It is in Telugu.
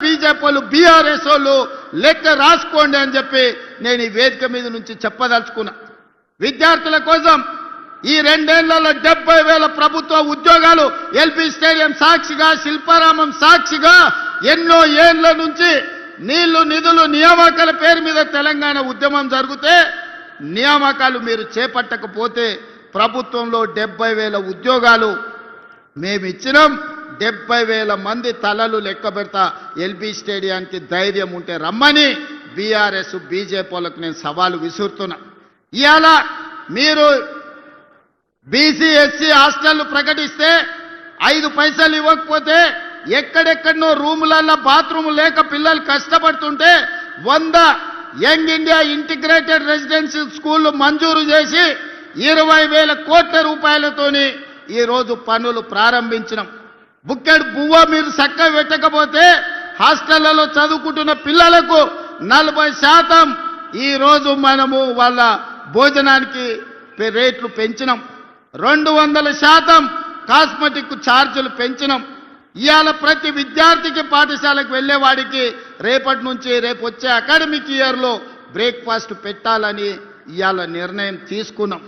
బీజేపీలు బీఆర్ఎస్ వాళ్ళు లెక్క రాసుకోండి అని చెప్పి నేను ఈ వేదిక మీద నుంచి చెప్పదలుచుకున్నా. విద్యార్థుల కోసం ఈ 2 ఏళ్లలో 70,000 ప్రభుత్వ ఉద్యోగాలు ఎల్బీ స్టేడియం సాక్షిగా, శిల్పారామం సాక్షిగా ఎన్నో ఏళ్ల నుంచి నీళ్లు నిధులు నియామకాల పేరు మీద తెలంగాణ ఉద్యమం జరిగితే నియామకాలు మీరు చేపట్టకపోతే ప్రభుత్వంలో 70,000 ఉద్యోగాలు మేము ఇచ్చినాం. 70,000 మంది తలలు లెక్క పెడతా. ఎల్బీ స్టేడియానికి ధైర్యం ఉంటే రమ్మని బీఆర్ఎస్ బీజేపీలకు నేను సవాలు విసురుతున్నా. ఇవాళ మీరు బీసీ ఎస్సీ హాస్టళ్లు ప్రకటిస్తే 5 పైసలు ఇవ్వకపోతే ఎక్కడెక్కడనో రూములలో బాత్రూమ్ లేక పిల్లలు కష్టపడుతుంటే 100 యంగ్ ఇండియా ఇంటిగ్రేటెడ్ రెసిడెన్షియల్ స్కూళ్లు మంజూరు చేసి 20,000 కోట్ల రూపాయలతోని ఈరోజు పనులు ప్రారంభించినాం. బుక్కెడు బువ్వ మీరు చక్క పెట్టకపోతే హాస్టళ్లలో చదువుకుంటున్న పిల్లలకు 40% ఈరోజు మనము వాళ్ళ భోజనానికి రేట్లు పెంచినాం. 200% కాస్మెటిక్ ఛార్జీలు పెంచినాం. ఇవాళ ప్రతి విద్యార్థికి పాఠశాలకు వెళ్ళేవాడికి రేపటి నుంచి రేపు వచ్చే అకాడమిక్ ఇయర్లో బ్రేక్ఫాస్ట్ పెట్టాలని ఇవాళ నిర్ణయం తీసుకున్నాం.